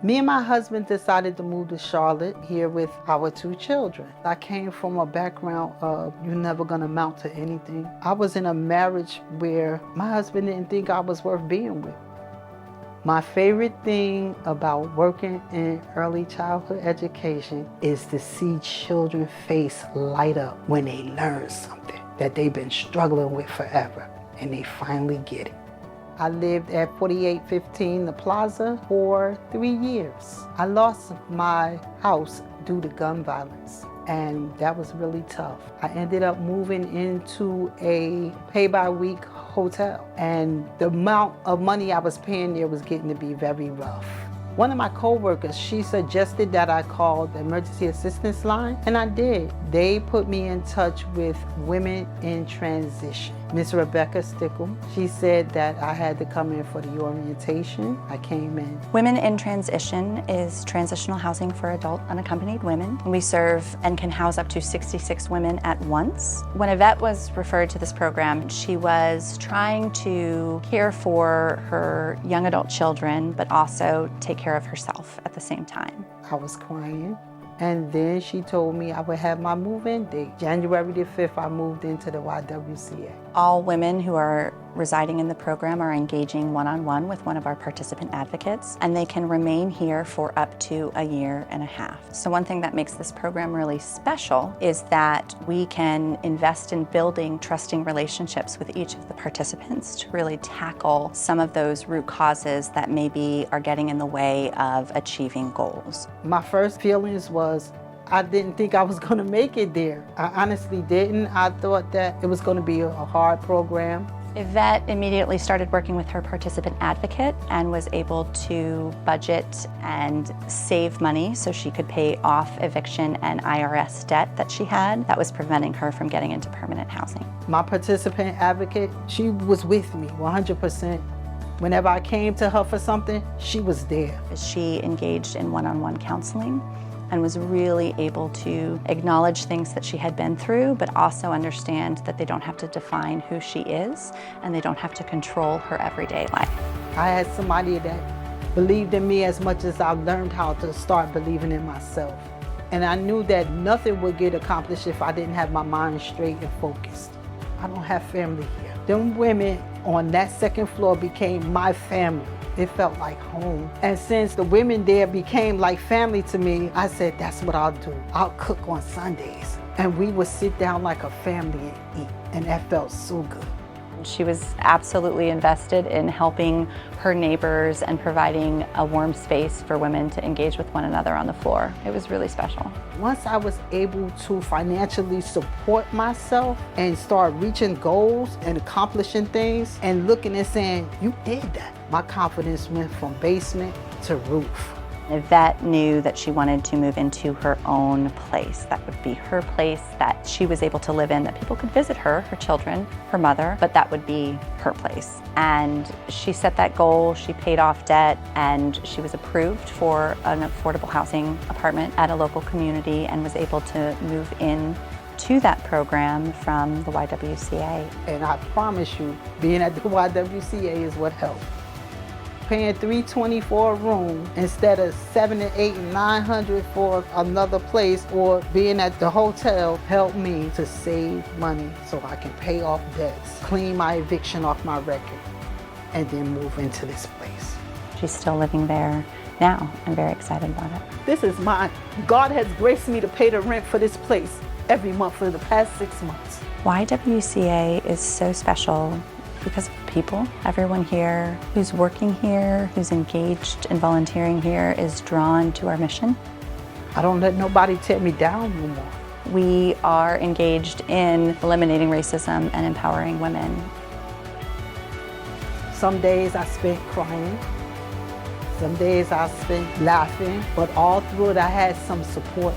Me and my husband decided to move to Charlotte here with our 2 children. I came from a background of you're never gonna amount to anything. I was in a marriage where my husband didn't think I was worth being with. My favorite thing about working in early childhood education is to see children's face light up when they learn something that they've been struggling with forever and they finally get it. I lived at 4815 The Plaza for 3 years. I lost my house due to gun violence, and that was really tough. I ended up moving into a pay-by-week hotel, and the amount of money I was paying there was getting to be very rough. One of my coworkers, she suggested that I call the emergency assistance line, and I did. They put me in touch with women in transition. Miss Rebecca Stickle, she said that I had to come in for the orientation. I came in. Women in Transition is transitional housing for adult unaccompanied women. We serve and can house up to 66 women at once. When Yvette was referred to this program, she was trying to care for her young adult children, but also take care of herself at the same time. I was crying. And then she told me I would have my move-in date. January the 5th, I moved into the YWCA. All women who are residing in the program are engaging one-on-one with one of our participant advocates, and they can remain here for up to a year and a half. So one thing that makes this program really special is that we can invest in building trusting relationships with each of the participants to really tackle some of those root causes that maybe are getting in the way of achieving goals. My first feelings was I didn't think I was going to make it there. I honestly didn't. I thought that it was going to be a hard program. Yvette immediately started working with her participant advocate and was able to budget and save money so she could pay off eviction and IRS debt that she had that was preventing her from getting into permanent housing. My participant advocate, she was with me 100%. Whenever I came to her for something, she was there. She engaged in one-on-one counseling and was really able to acknowledge things that she had been through, but also understand that they don't have to define who she is and they don't have to control her everyday life. I had somebody that believed in me as much as I learned how to start believing in myself. And I knew that nothing would get accomplished if I didn't have my mind straight and focused. I don't have family here. Them women on that second floor became my family. It felt like home. And since the women there became like family to me, I said, that's what I'll do. I'll cook on Sundays. And we would sit down like a family and eat. And that felt so good. She was absolutely invested in helping her neighbors and providing a warm space for women to engage with one another on the floor. It was really special. Once I was able to financially support myself and start reaching goals and accomplishing things and looking and saying, you did that, my confidence went from basement to roof. Yvette knew that she wanted to move into her own place. That would be her place that she was able to live in, that people could visit her, her children, her mother, but that would be her place. And she set that goal, she paid off debt, and she was approved for an affordable housing apartment at a local community and was able to move in to that program from the YWCA. And I promise you, being at the YWCA is what helped. Paying $320 for a room instead of $700 and $800 and $900 for another place, or being at the hotel helped me to save money so I can pay off debts, clean my eviction off my record, and then move into this place. She's still living there now. I'm very excited about it. This is mine. God has graced me to pay the rent for this place every month for the past 6 months. YWCA is so special because of people. Everyone here who's working here, who's engaged in volunteering here is drawn to our mission. I don't let nobody tear me down no more. We are engaged in eliminating racism and empowering women. Some days I spent crying. Some days I spent laughing, but all through it I had some support.